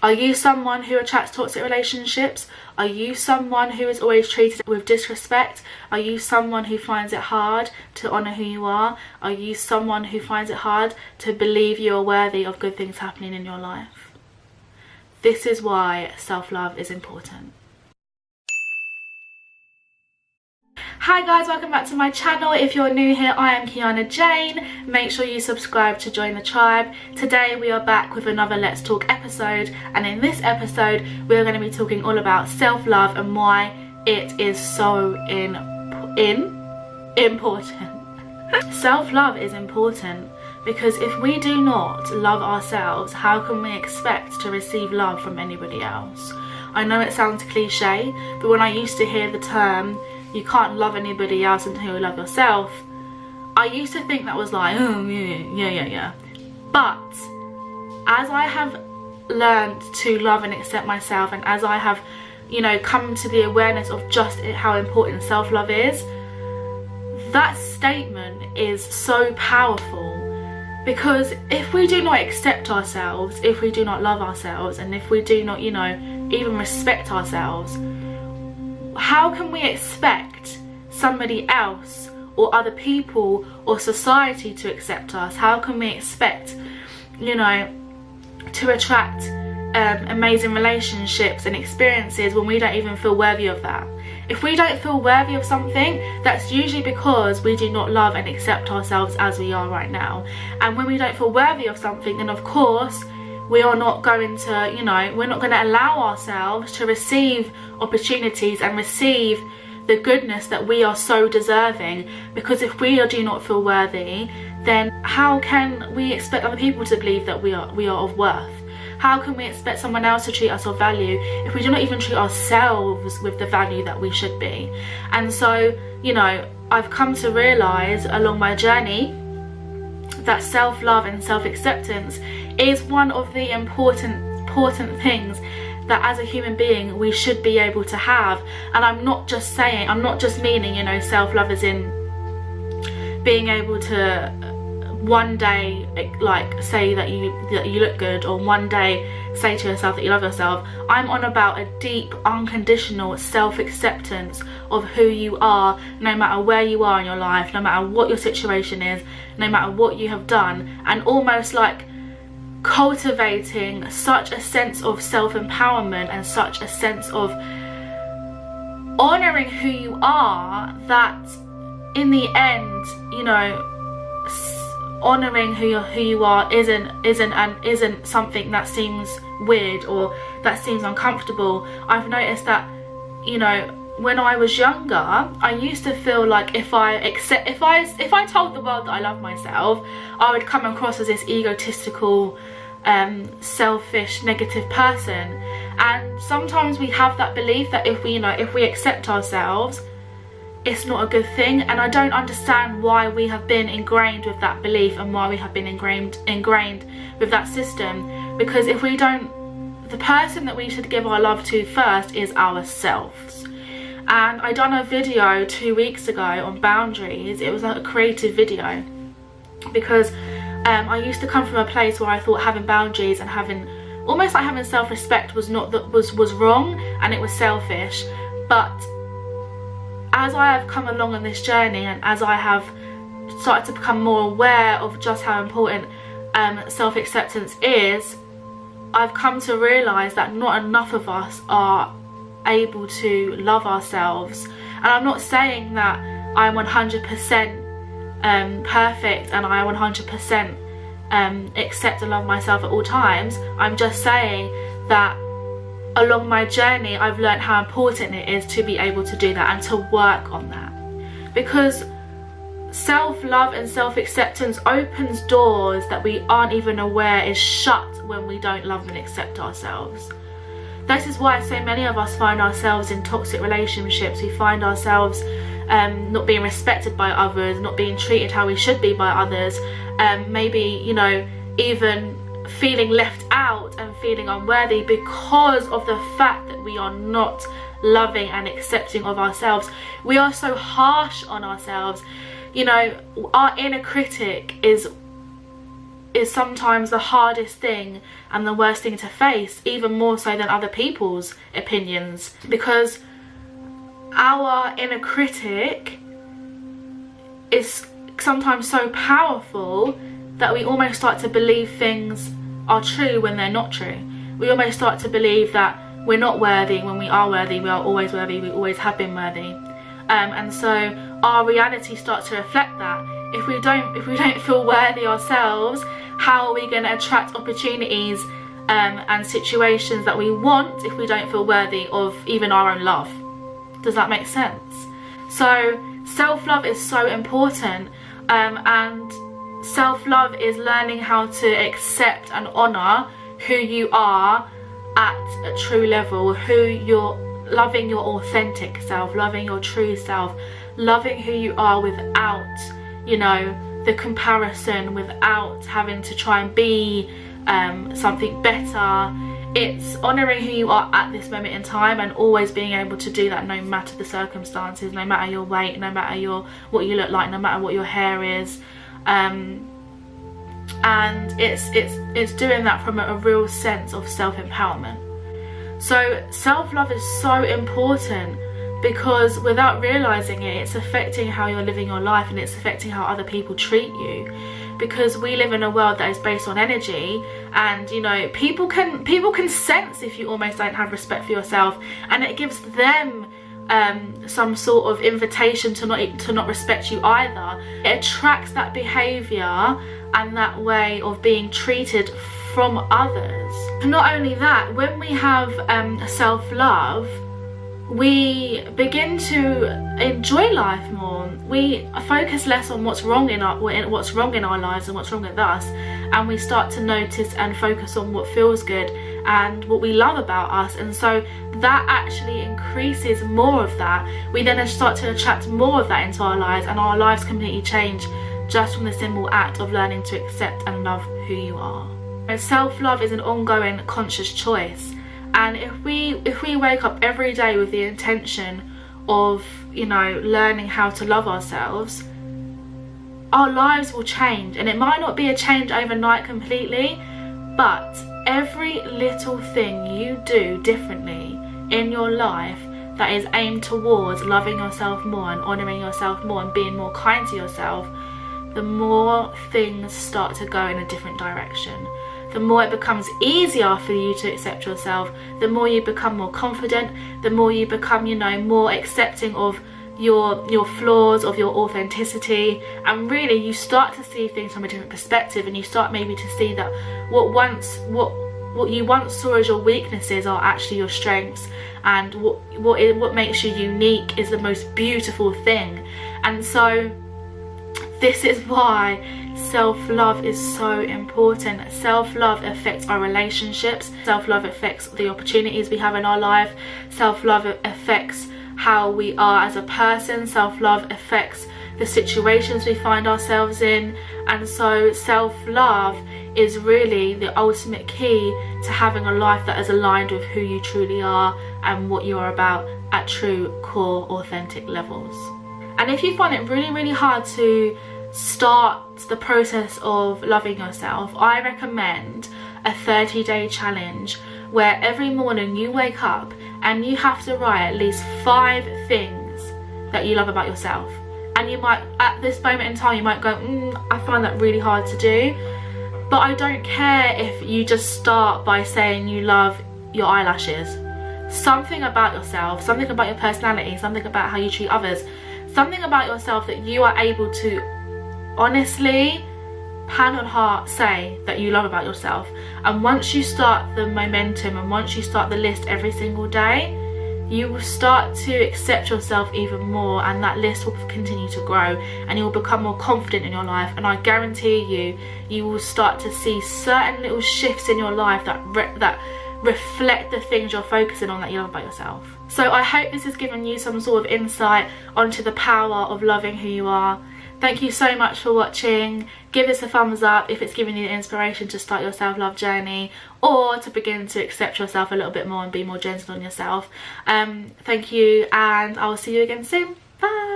Are you someone who attracts toxic relationships? Are you someone who is always treated with disrespect? Are you someone who finds it hard to honour who you are? Are you someone who finds it hard to believe you are worthy of good things happening in your life? This is why self-love is important. Hi guys, welcome back to my channel. If you're new here, I am Kiarna Jayne. Make sure you subscribe to join the tribe. Today we are back with another Let's Talk episode, and in this episode we're going to be talking all about self-love and why it is so important. Self-love is important because if we do not love ourselves, how can we expect to receive love from anybody else? I know it sounds cliche, but when I used to hear the term you can't love anybody else until you love yourself, I used to think that was like, oh yeah. But as I have learned to love and accept myself, and as I have, you know, come to the awareness of just how important self-love is, that statement is so powerful. Because if we do not accept ourselves, if we do not love ourselves, and if we do not, you know, even respect ourselves, how can we expect somebody else or other people or society to accept us? How can we expect, you know, to attract amazing relationships and experiences when we don't even feel worthy of that? If we don't feel worthy of something, that's usually because we do not love and accept ourselves as we are right now. And when we don't feel worthy of something, then of course we are not going to, you know, we're not going to allow ourselves to receive opportunities and receive the goodness that we are so deserving. Because if we do not feel worthy, then how can we expect other people to believe that we are of worth? How can we expect someone else to treat us of value if we do not even treat ourselves with the value that we should be? And so, you know, I've come to realise along my journey that self-love and self-acceptance is one of the important things that as a human being we should be able to have. And I'm not just meaning, you know, self-love as in being able to one day like say that you look good, or one day say to yourself that you love yourself. I'm on about a deep, unconditional self-acceptance of who you are, no matter where you are in your life, no matter what your situation is, no matter what you have done, and almost like cultivating such a sense of self-empowerment and such a sense of honoring who you are, that in the end, you know, honoring who you are isn't something that seems weird or that seems uncomfortable. I've noticed that, you know, when I was younger, I used to feel like if I told the world that I love myself, I would come across as this egotistical, selfish, negative person. And sometimes we have that belief that if we accept ourselves, it's not a good thing. And I don't understand why we have been ingrained with that belief and why we have been ingrained with that system. Because if we don't, the person that we should give our love to first is ourselves. And I done a video 2 weeks ago on boundaries. It was a creative video because I used to come from a place where I thought having boundaries and having self-respect was wrong and it was selfish. But as I have come along on this journey, and as I have started to become more aware of just how important self-acceptance is, I've come to realise that not enough of us are able to love ourselves. And I'm not saying that I'm 100% perfect and I 100% accept and love myself at all times. I'm just saying that along my journey I've learned how important it is to be able to do that and to work on that. Because self-love and self-acceptance opens doors that we aren't even aware is shut when we don't love and accept ourselves. This is why so many of us find ourselves in toxic relationships. We find ourselves not being respected by others, not being treated how we should be by others, maybe, you know, even feeling left out and feeling unworthy because of the fact that we are not loving and accepting of ourselves. We are so harsh on ourselves. You know, our inner critic is is sometimes the hardest thing and the worst thing to face, even more so than other people's opinions, because our inner critic is sometimes so powerful that we almost start to believe things are true when they're not true. We almost start to believe that we're not worthy when we are worthy. We are always worthy, we always have been worthy. And so our reality starts to reflect that. If we don't feel worthy ourselves, how are we going to attract opportunities and situations that we want if we don't feel worthy of even our own love? Does that make sense? So self-love is so important, and self-love is learning how to accept and honour who you are at a true level, loving your authentic self, loving your true self, loving who you are without, you know, the comparison, without having to try and be something better. It's honouring who you are at this moment in time, and always being able to do that no matter the circumstances, no matter your weight, no matter what you look like, no matter what your hair is. And it's doing that from a real sense of self-empowerment. So self-love is so important, because without realizing it, it's affecting how you're living your life, and it's affecting how other people treat you, because we live in a world that is based on energy, and you know, people can sense if you almost don't have respect for yourself, and it gives them some sort of invitation to not respect you either. It attracts that behavior and that way of being treated from others. Not only that, when we have self-love, we begin to enjoy life more. We focus less on what's wrong in our lives and what's wrong with us, and we start to notice and focus on what feels good and what we love about us. And so that actually increases more of that. We then start to attract more of that into our lives, and our lives completely change just from the simple act of learning to accept and love who you are. Self-love is an ongoing conscious choice, and if we wake up every day with the intention of, you know, learning how to love ourselves, our lives will change. And it might not be a change overnight completely, but every little thing you do differently in your life that is aimed towards loving yourself more and honouring yourself more and being more kind to yourself, the more things start to go in a different direction. The more it becomes easier for you to accept yourself, the more you become more confident, the more you become, you know, more accepting of your flaws, of your authenticity, and really you start to see things from a different perspective, and you start maybe to see that what you once saw as your weaknesses are actually your strengths, and what makes you unique is the most beautiful thing. And so this is why self-love is so important. Self-love affects our relationships. Self-love affects the opportunities we have in our life. Self-love affects how we are as a person. Self-love affects the situations we find ourselves in. And so self-love is really the ultimate key to having a life that is aligned with who you truly are and what you are about at true, core, authentic levels. And if you find it really, really hard to start the process of loving yourself, I recommend a 30-day challenge where every morning you wake up and you have to write at least 5 things that you love about yourself. And you might, at this moment in time, you might go, I find that really hard to do. But I don't care if you just start by saying you love your eyelashes. Something about yourself, something about your personality, something about how you treat others, something about yourself that you are able to honestly, hand on heart, say that you love about yourself. And once you start the momentum, and once you start the list every single day, you will start to accept yourself even more, and that list will continue to grow, and you will become more confident in your life. And I guarantee you will start to see certain little shifts in your life that reflect the things you're focusing on that you love about yourself. So I hope this has given you some sort of insight onto the power of loving who you are. Thank you so much for watching. Give this a thumbs up if it's giving you the inspiration to start your self-love journey, or to begin to accept yourself a little bit more and be more gentle on yourself. Thank you, and I'll see you again soon. Bye.